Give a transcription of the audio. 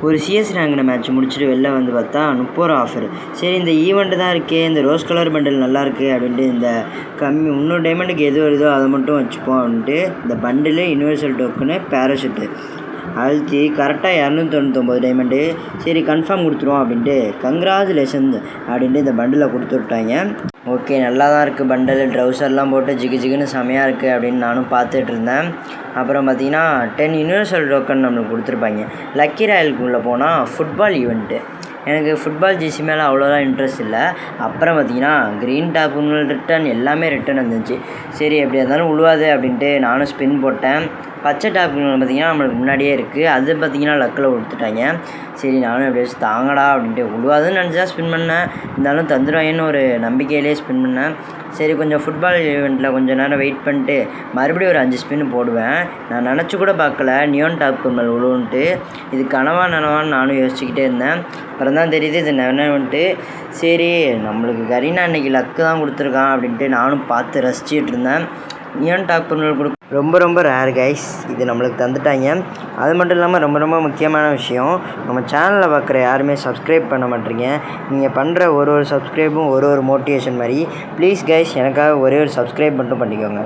ஒரு CS ரேங்கின match முடிச்சுட்டு வெளில வந்து பார்த்தா 30 ரூபா ஆஃபர். சரி இந்த ஈவெண்ட்டு தான் இருக்கே, இந்த ரோஸ் கலர் பண்டில் நல்லாயிருக்கு அப்படின்ட்டு இந்த கம்மி 300 டைமண்டுக்கு எது வருதோ அதை மட்டும் வச்சுப்போம் அப்படின்ட்டு இந்த பண்டிலு, யூனிவர்சல் டோக்கனு, பேராஷூட்டு அழுத்தி கரெக்டாக 299 டைமண்டு. சரி கன்ஃபார்ம் கொடுத்துருவோம் அப்படின்ட்டு கங்க்ராச்சுலேஷன்ஸ் அப்படின்ட்டு இந்த பண்டிலை கொடுத்து விட்டாங்க. ஓகே நல்லா தான் இருக்குது பண்டல், ட்ரௌசர்லாம் போட்டு ஜிகு ஜிகுன்னு செமையாக இருக்குது அப்படின்னு நானும் பார்த்துட்டு இருந்தேன். அப்புறம் பார்த்தீங்கன்னா 10 யூனிவர்சல் டோக்கன் நம்மளுக்கு கொடுத்துருப்பாங்க. லக்கி ராயலுக்குள்ளே போனால் ஃபுட்பால் ஈவெண்ட்டு. எனக்கு ஃபுட்பால் ஜிசி மேலே அவ்வளோதான் இன்ட்ரெஸ்ட் இல்லை. அப்புறம் பார்த்தீங்கன்னா க்ரீன் டாப்புங்கள் ரிட்டன் எல்லாமே ரிட்டன் வந்துச்சு. சரி எப்படியா இருந்தாலும் உழுவாது அப்படின்ட்டு நானும் ஸ்பின் போட்டேன். பச்சை டாப்புங்கள் பார்த்திங்கன்னா நம்மளுக்கு முன்னாடியே இருக்குது, அது பார்த்திங்கன்னா லக்கில் கொடுத்துட்டாங்க. சரி நானும் எப்படியாச்சும் தாங்கடா அப்படின்ட்டு உழுவாதுன்னு நினச்சா ஸ்பின் பண்ணேன். இருந்தாலும் தந்துடுவாங்கன்னு ஒரு நம்பிக்கையிலே ஸ்பின் பண்ணேன். சரி கொஞ்சம் ஃபுட்பால் ஈவெண்ட்டில் கொஞ்சம் நேரம் வெயிட் பண்ணிட்டு மறுபடியும் ஒரு 5 ஸ்பின் போடுவேன். நான் நினச்சி கூட பார்க்கல நியோன் டாப்புங்கள் விழுவுன்ட்டு. இது நனவான்னு நானும் யோசிச்சுக்கிட்டே இருந்தேன். அப்புறம் தான் தெரியுது இது நனவுன்ட்டு. சரி நம்மளுக்கு கரீனா அன்றைக்கி லக்கு தான் கொடுத்துருக்கான் அப்படின்ட்டு நானும் பார்த்து ரசிச்சுட்டு இருந்தேன். நியான் டாப்புங்கள் ரொம்ப ரேர் கைஸ், இது நம்மளுக்கு தந்துட்டாங்க. அது மட்டும் இல்லாமல் ரொம்ப முக்கியமான விஷயம், நம்ம சேனலில் பார்க்குற யாருமே சப்ஸ்கிரைப் பண்ண மாட்டேறீங்க. நீங்கள் பண்ணுற ஒரு சப்ஸ்கிரைபும் ஒரு மோட்டிவேஷன் மாதிரி. ப்ளீஸ் கைஸ் எனக்காக ஒரே ஒரு சப்ஸ்கிரைப் மட்டும் பண்ணிக்கோங்க.